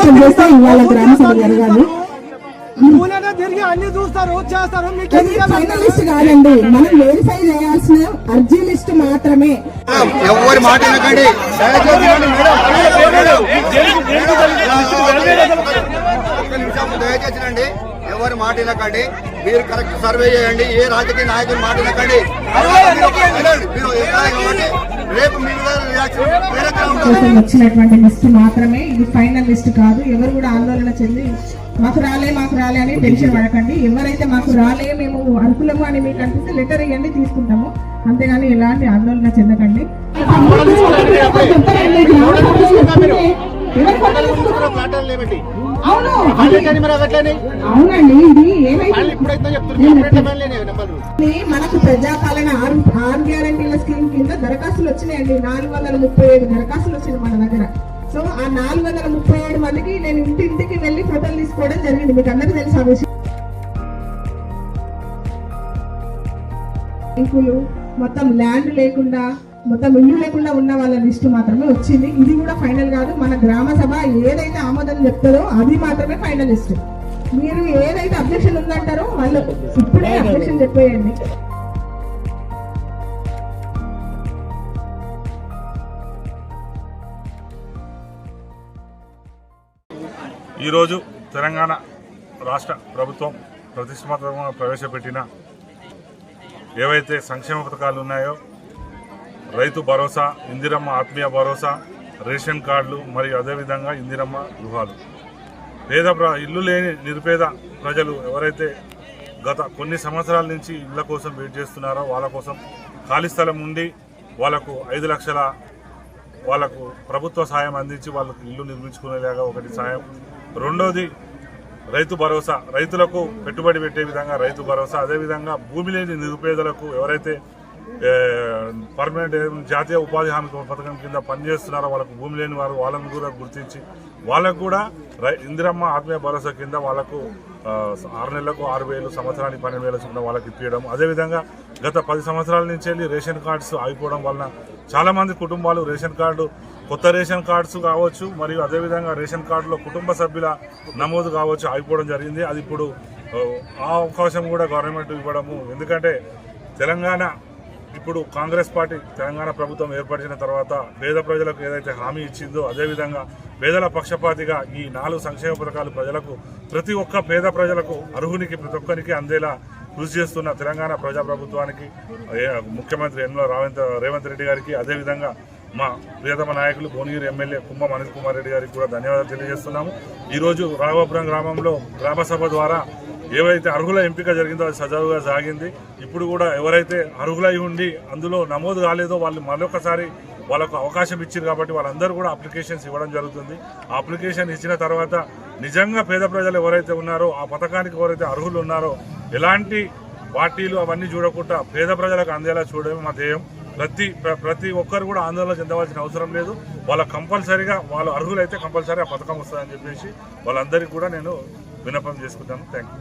ఏర్పాటు చేస్తే ఇవాళ గ్రామ సభ జరగాలి. ఫైనల్ లిస్ట్ కాదండి, మనం వెరిఫై చేయాల్సిన అర్జీ లిస్ట్ మాత్రమే. ఎవరి మాట దయచేసినండి, ఎవరి మాట వినకండి. మీరు కరెక్ట్ సర్వే చేయండి. ఏ రాజకీయ నాయకులు మాట వినకండి. రేపు వచ్చినటువంటి లిస్ట్ మాత్రమే, ఇది ఫైనల్ లిస్ట్ కాదు. ఎవరు కూడా ఆందోళన చెంది మాకు రాలే అని టెన్షన్ పడకండి. ఎవరైతే మాకు రాలే, మేము అర్హులము అని మీకు అనిపిస్తే లెటర్ ఇవ్వండి, తీసుకుంటాము. అంతేగాని ఎలాంటి ఆందోళన చెందకండి. అవునండి, ఇది మనకు ప్రజాపాలన 6 గ్యారెంటీల స్కీమ్ కింద దరఖాస్తులు వచ్చినాయండి. 437 దరఖాస్తులు వచ్చినాయి మన దగ్గర. సో ఆ 437 మందికి నేను ఇంటింటికి వెళ్ళి ఫోటోలు తీసుకోవడం జరిగింది. మీకు అందరికీ తెలుసు ఆ విషయం. బ్యాంకులు మొత్తం ల్యాండ్ లేకుండా, మొత్తం ఇల్లు లేకుండా ఉన్న వాళ్ళ లిస్టు మాత్రమే వచ్చింది. ఇది కూడా ఫైనల్ కాదు. మన గ్రామ సభ ఏదైతే ఆమోదం చెప్తారో అది మాత్రమే ఫైనల్ లిస్ట్. మీరు ఏదైతే అబ్జెక్షన్ ఉందంటారో వాళ్ళు ఇప్పుడే అబ్జెక్షన్ చెప్పేయండి. ఈరోజు తెలంగాణ రాష్ట్ర ప్రభుత్వం ప్రతిష్టాత్మకంగా ప్రవేశపెట్టిన ఏవైతే సంక్షేమ పథకాలు ఉన్నాయో, రైతు భరోసా, ఇందిరమ్మ ఆత్మీయ భరోసా, రేషన్ కార్డులు మరియు అదేవిధంగా ఇందిరమ్మ గృహాలు, ఇల్లు లేని నిరుపేద ప్రజలు ఎవరైతే గత కొన్ని సంవత్సరాల నుంచి ఇళ్ల కోసం వెయిట్ చేస్తున్నారో వాళ్ళ కోసం ఖాళీ స్థలం ఉండి వాళ్ళకు 5 లక్షల వాళ్ళకు ప్రభుత్వ సాయం అందించి వాళ్ళకు ఇల్లు నిర్మించుకునేలాగా ఒకటి సాయం. రెండోది రైతు భరోసా, రైతులకు పెట్టుబడి పెట్టే విధంగా రైతు భరోసా. అదేవిధంగా భూమి లేని నిరుపేదలకు ఎవరైతే పర్మనెంట్ జాతీయ ఉపాధి హామీ పథకం కింద పనిచేస్తున్నారో వాళ్ళకు భూమి లేని వారు వాళ్ళని కూడా గుర్తించి వాళ్ళకు కూడా ఇందిరమ్మ ఆత్మీయ భరోసా కింద వాళ్ళకు 6 నెలలకు 6,000, సంవత్సరానికి 12,000 చొప్పున వాళ్ళకి ఇప్పించడం. అదేవిధంగా గత 10 సంవత్సరాల నుంచి వెళ్ళి రేషన్ కార్డ్స్ అయిపోవడం వలన చాలామంది కుటుంబాలు రేషన్ కార్డు, కొత్త రేషన్ కార్డ్స్ కావచ్చు మరియు అదేవిధంగా రేషన్ కార్డులో కుటుంబ సభ్యుల నమోదు కావచ్చు అయిపోవడం జరిగింది. అది ఇప్పుడు ఆ అవకాశం కూడా గవర్నమెంట్ ఇవ్వడము. ఎందుకంటే తెలంగాణ ఇప్పుడు కాంగ్రెస్ పార్టీ తెలంగాణ ప్రభుత్వం ఏర్పడిన తర్వాత పేద ప్రజలకు ఏదైతే హామీ ఇచ్చిందో అదేవిధంగా పేదల పక్షపాతిగా ఈ 4 సంక్షేమ పథకాలు ప్రజలకు, ప్రతి ఒక్క పేద ప్రజలకు, అర్హునికి ప్రతి ఒక్కరికి అందేలా కృషి చేస్తున్న తెలంగాణ ప్రజాప్రభుత్వానికి, ముఖ్యమంత్రి రేవంత్ రెడ్డి గారికి, అదేవిధంగా మా ప్రియతమ నాయకులు భువనగిరి ఎమ్మెల్యే కుంభం అనిల్ కుమార్ రెడ్డి గారికి కూడా ధన్యవాదాలు తెలియజేస్తున్నాము. ఈరోజు రాఘవాపురం గ్రామంలో గ్రామసభ ద్వారా ఏవైతే అర్హుల ఎంపిక జరిగిందో అది సజావుగా సాగింది. ఇప్పుడు కూడా ఎవరైతే అర్హులై ఉండి అందులో నమోదు కాలేదో వాళ్ళు మరొకసారి వాళ్ళకు అవకాశం ఇచ్చారు కాబట్టి వాళ్ళందరూ కూడా అప్లికేషన్స్ ఇవ్వడం జరుగుతుంది. ఆ అప్లికేషన్ ఇచ్చిన తర్వాత నిజంగా పేద ప్రజలు ఎవరైతే ఉన్నారో, ఆ పథకానికి ఎవరైతే అర్హులు ఉన్నారో, ఎలాంటి పార్టీలు అవన్నీ చూడకుండా పేద ప్రజలకు అందేలా చూడడం మా ధ్యేయం. ప్రతి ఒక్కరు కూడా ఆందోళన చెందవలసిన అవసరం లేదు. వాళ్ళ కంపల్సరీగా వాళ్ళు అర్హులైతే కంపల్సరీ ఆ పథకం వస్తుందని చెప్పేసి వాళ్ళందరికీ కూడా నేను విన్నపం చేసుకుంటాను. Thank you.